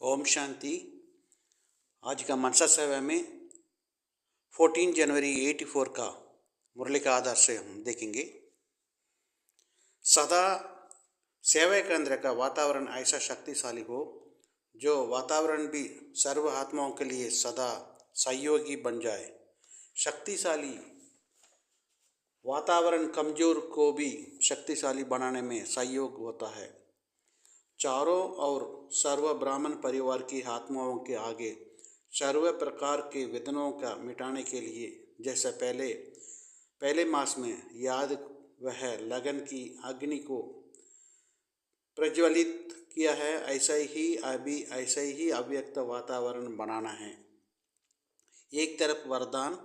ओम शांति। आज का मनसा सेवा में 14 जनवरी 84 का मुरली का आधार से हम देखेंगे। सदा सेवा केंद्र का वातावरण ऐसा शक्तिशाली हो जो वातावरण भी सर्व आत्माओं के लिए सदा सहयोगी बन जाए। शक्तिशाली वातावरण कमजोर को भी शक्तिशाली बनाने में सहयोग होता है। चारों और सर्व ब्राह्मण परिवार की आत्माओं के आगे सर्व प्रकार के वेदनाओं का मिटाने के लिए जैसे पहले मास में याद वह लगन की अग्नि को प्रज्वलित किया है, ऐसा ही अव्यक्त वातावरण बनाना है। एक तरफ वरदान,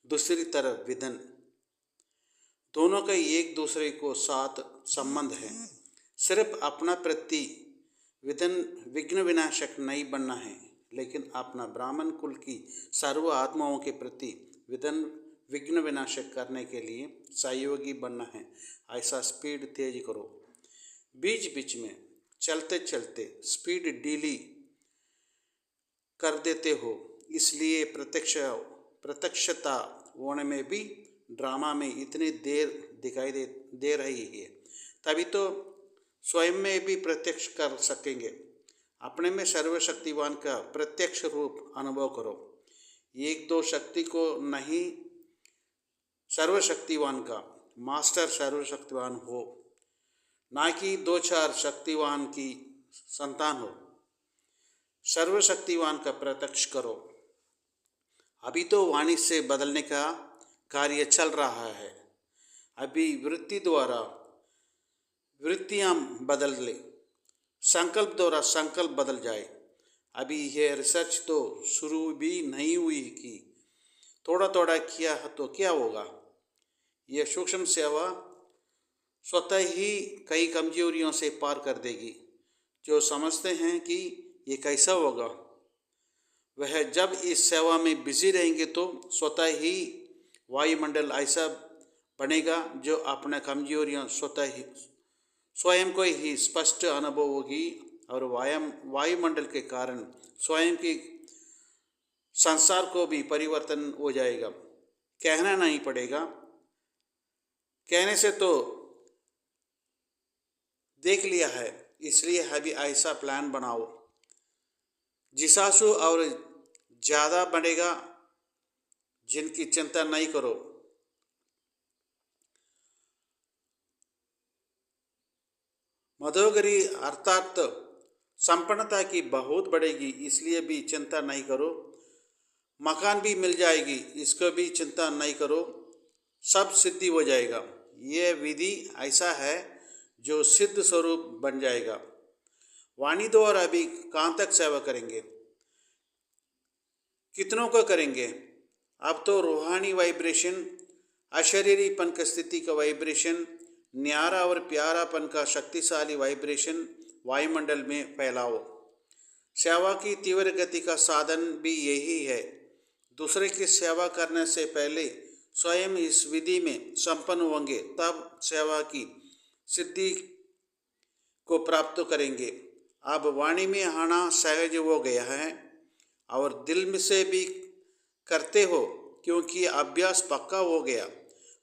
दूसरी तरफ विधन, दोनों का एक दूसरे को साथ संबंध है। सिर्फ अपना प्रति विघ्न विनाशक नहीं बनना है, लेकिन अपना ब्राह्मण कुल की सर्व आत्माओं के प्रति विघ्न विनाशक करने के लिए सहयोगी बनना है। ऐसा स्पीड तेज करो। बीच बीच में चलते चलते स्पीड ढीली कर देते हो, इसलिए प्रत्यक्षता होने में भी ड्रामा में इतनी देर दिखाई दे रही है। तभी तो स्वयं में भी प्रत्यक्ष कर सकेंगे। अपने में सर्वशक्तिवान का प्रत्यक्ष रूप अनुभव करो। एक दो शक्ति को नहीं, सर्वशक्तिवान का मास्टर सर्वशक्तिवान हो, ना कि दो चार शक्तिवान की संतान हो। सर्वशक्तिवान का प्रत्यक्ष करो। अभी तो वाणी से बदलने का कार्य चल रहा है। अभी वृत्ति द्वारा वृत्तियाँ बदल ले, संकल्प द्वारा संकल्प बदल जाए। अभी यह रिसर्च तो शुरू भी नहीं हुई कि थोड़ा थोड़ा किया तो क्या होगा। यह सूक्ष्म सेवा स्वतः ही कई कमजोरियों से पार कर देगी। जो समझते हैं कि ये कैसा होगा, वह जब इस सेवा में बिजी रहेंगे तो स्वतः ही वायुमंडल ऐसा बनेगा जो अपना कमजोरियाँ स्वयं को ही स्पष्ट अनुभव होगी और वायुमंडल के कारण स्वयं की संसार को भी परिवर्तन हो जाएगा। कहना नहीं पड़ेगा, कहने से तो देख लिया है। इसलिए अभी ऐसा प्लान बनाओ। जिसासु और ज़्यादा बढ़ेगा, जिनकी चिंता नहीं करो। मधोगरी अर्थात संपन्नता की बहुत बढ़ेगी, इसलिए भी चिंता नहीं करो। मकान भी मिल जाएगी, इसको भी चिंता नहीं करो। सब सिद्धि हो जाएगा। यह विधि ऐसा है जो सिद्ध स्वरूप बन जाएगा। वाणी द्वारा भी कहाँ तक सेवा करेंगे, कितनों को करेंगे। अब तो रूहानी वाइब्रेशन, अशरीरीपन की स्थिति का वाइब्रेशन, न्यारा और प्यारापन का शक्तिशाली वाइब्रेशन वायुमंडल में फैलाओ। सेवा की तीव्र गति का साधन भी यही है। दूसरे की सेवा करने से पहले स्वयं इस विधि में संपन्न होंगे, तब सेवा की सिद्धि को प्राप्त करेंगे। अब वाणी में आना सहज हो गया है और दिल में से भी करते हो, क्योंकि अभ्यास पक्का हो गया।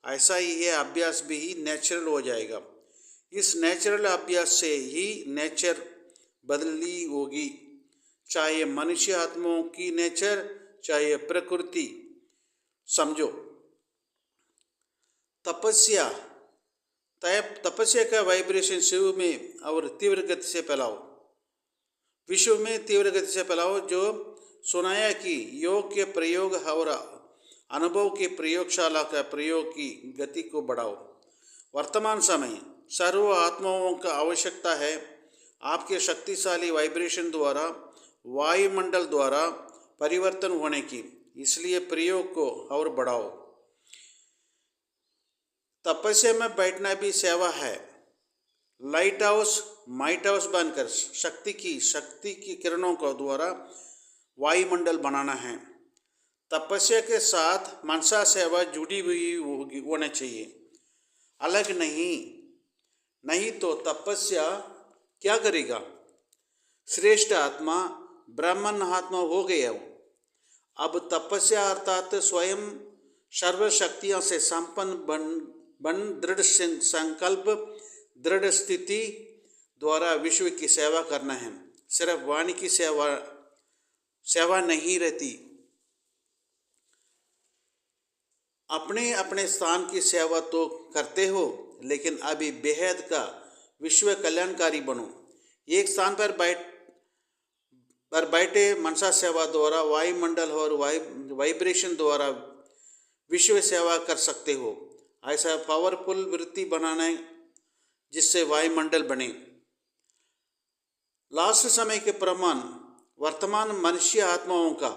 ऐसा ही यह अभ्यास भी नेचुरल हो जाएगा। इस नेचुरल अभ्यास से ही नेचर बदली होगी, चाहे मनुष्य आत्माओं की नेचर, चाहे प्रकृति। समझो, तपस्या का वाइब्रेशन शिव में और तीव्र गति से फैलाओ, विश्व में तीव्र गति से फैलाओ। जो सुनाया कि योग के प्रयोग और अनुभव की प्रयोगशाला का प्रयोग की गति को बढ़ाओ। वर्तमान समय सर्व आत्माओं का आवश्यकता है आपके शक्तिशाली वाइब्रेशन द्वारा वायुमंडल द्वारा परिवर्तन होने की, इसलिए प्रयोग को और बढ़ाओ। तपस्या में बैठना भी सेवा है। लाइट हाउस बनकर शक्ति की किरणों को द्वारा वायुमंडल बनाना है। तपस्या के साथ मनसा सेवा जुड़ी हुई होनी चाहिए, अलग नहीं तो तपस्या क्या करेगा। श्रेष्ठ आत्मा ब्राह्मण आत्मा हो गया हूँ। अब तपस्या अर्थात स्वयं सर्वशक्तियों से संपन्न बन दृढ़ संकल्प दृढ़ स्थिति द्वारा विश्व की सेवा करना है। सिर्फ वाणी की सेवा नहीं रहती, अपने अपने स्थान की सेवा तो करते हो, लेकिन अभी बेहद का विश्व कल्याणकारी बनो। एक स्थान पर बैठे मनसा सेवा द्वारा वायुमंडल और वाइब्रेशन द्वारा विश्व सेवा कर सकते हो। ऐसा पावरफुल वृत्ति बनाना जिससे वायुमंडल बने। लास्ट समय के प्रमाण वर्तमान मनुष्य आत्माओं का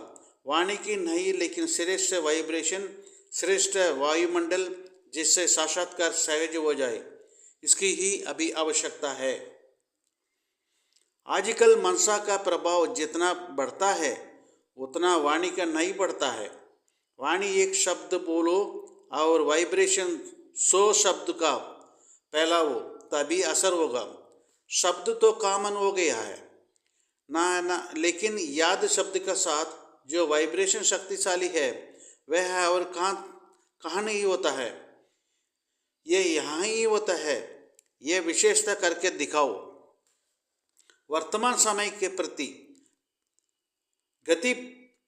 वाणी की नहीं, लेकिन श्रेष्ठ वाइब्रेशन, श्रेष्ठ वायुमंडल जिससे साक्षात्कार सहज हो जाए, इसकी ही अभी आवश्यकता है। आजकल मनसा का प्रभाव जितना बढ़ता है उतना वाणी का नहीं बढ़ता है। वाणी एक शब्द बोलो और वाइब्रेशन 100 शब्द का फैलाओ, तभी असर होगा। शब्द तो कॉमन हो गया है ना, लेकिन याद शब्द का साथ जो वाइब्रेशन शक्तिशाली है वह है और कहाँ नहीं होता है, ये यहाँ ही होता है। ये विशेषता करके दिखाओ। वर्तमान समय के प्रति गति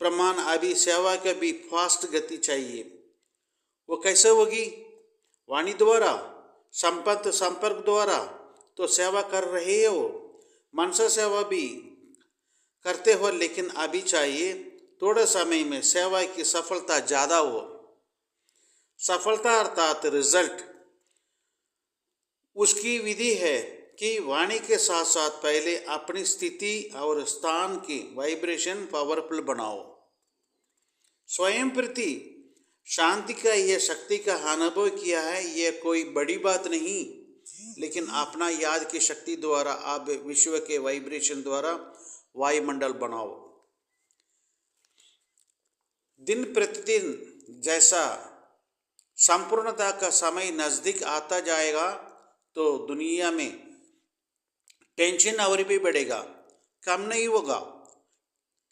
प्रमाण अभी सेवा के भी फास्ट गति चाहिए। वो कैसे होगी? वाणी द्वारा, संपर्क द्वारा तो सेवा कर रहे हो, मनसा सेवा भी करते हो, लेकिन अभी चाहिए थोड़े समय में सेवा की सफलता ज़्यादा हो। सफलता अर्थात रिजल्ट। उसकी विधि है कि वाणी के साथ साथ पहले अपनी स्थिति और स्थान की वाइब्रेशन पावरफुल बनाओ। स्वयं प्रति शांति का यह शक्ति का अनुभव किया है, यह कोई बड़ी बात नहीं, लेकिन अपना याद की शक्ति द्वारा आप विश्व के वाइब्रेशन द्वारा वायुमंडल बनाओ। दिन प्रतिदिन जैसा संपूर्णता का समय नज़दीक आता जाएगा तो दुनिया में टेंशन और भी बढ़ेगा, कम नहीं होगा।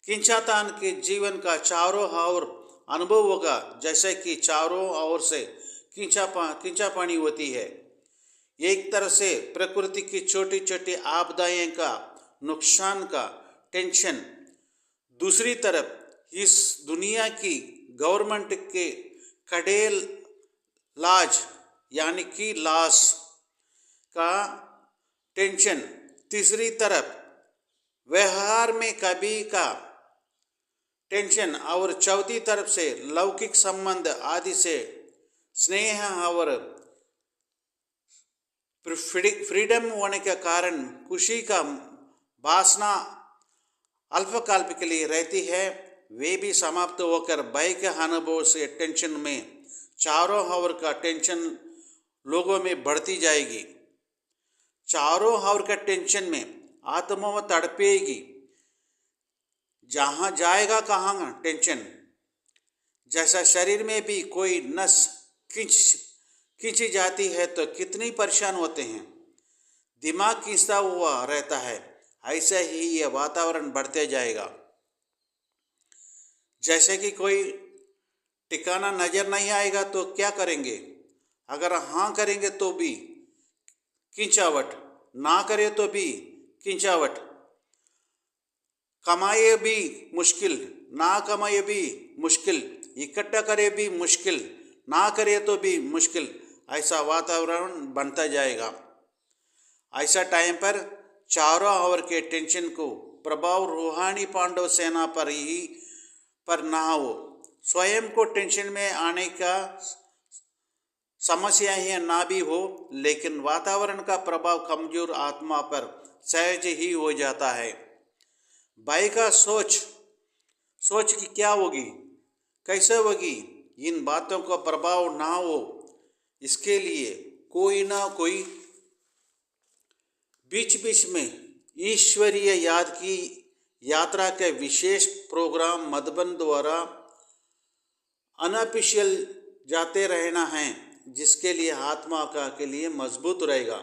खींचातान के जीवन का चारों ओर अनुभव होगा, जैसे कि चारों ओर से खींचा पानी होती है। एक तरह से प्रकृति की छोटी छोटी आपदाएं का नुकसान का टेंशन, दूसरी तरफ इस दुनिया की गवर्नमेंट के कड़े लाज यानी कि लॉस का टेंशन, तीसरी तरफ व्यवहार में कभी का टेंशन, और चौथी तरफ से लौकिक संबंध आदि से स्नेह और फ्रीडम होने के कारण खुशी का वासना अल्पकाल के लिए रहती है, वे भी समाप्त होकर भय के अनुभव से टेंशन में चारों ओर का टेंशन लोगों में बढ़ती जाएगी। चारों ओर का टेंशन में आत्मा तड़पेगी। जहाँ जाएगा कहाँ टेंशन। जैसा शरीर में भी कोई नस खींची जाती है तो कितनी परेशान होते हैं, दिमाग खींचता हुआ रहता है, ऐसा ही यह वातावरण बढ़ते जाएगा। जैसे कि कोई ठिकाना नजर नहीं आएगा तो क्या करेंगे? अगर हाँ करेंगे तो भी खिंचावट, ना करे तो भी खिंचावट, कमाए भी मुश्किल, ना कमाए भी मुश्किल, इकट्ठा करे भी मुश्किल, ना करे तो भी मुश्किल, ऐसा वातावरण बनता जाएगा। ऐसा टाइम पर चारों ओर के टेंशन को प्रभाव रूहानी पांडव सेना पर ना हो। स्वयं को टेंशन में आने का समस्या ही ना भी हो, लेकिन वातावरण का प्रभाव कमजोर आत्मा पर सहज ही हो जाता है। भाई का सोच की क्या होगी, कैसे होगी, इन बातों का प्रभाव ना हो, इसके लिए कोई ना कोई बीच बीच में ईश्वरीय याद की यात्रा के विशेष प्रोग्राम मधुबन द्वारा अनऑफिशियल जाते रहना है, जिसके लिए आत्मा का के लिए मजबूत रहेगा।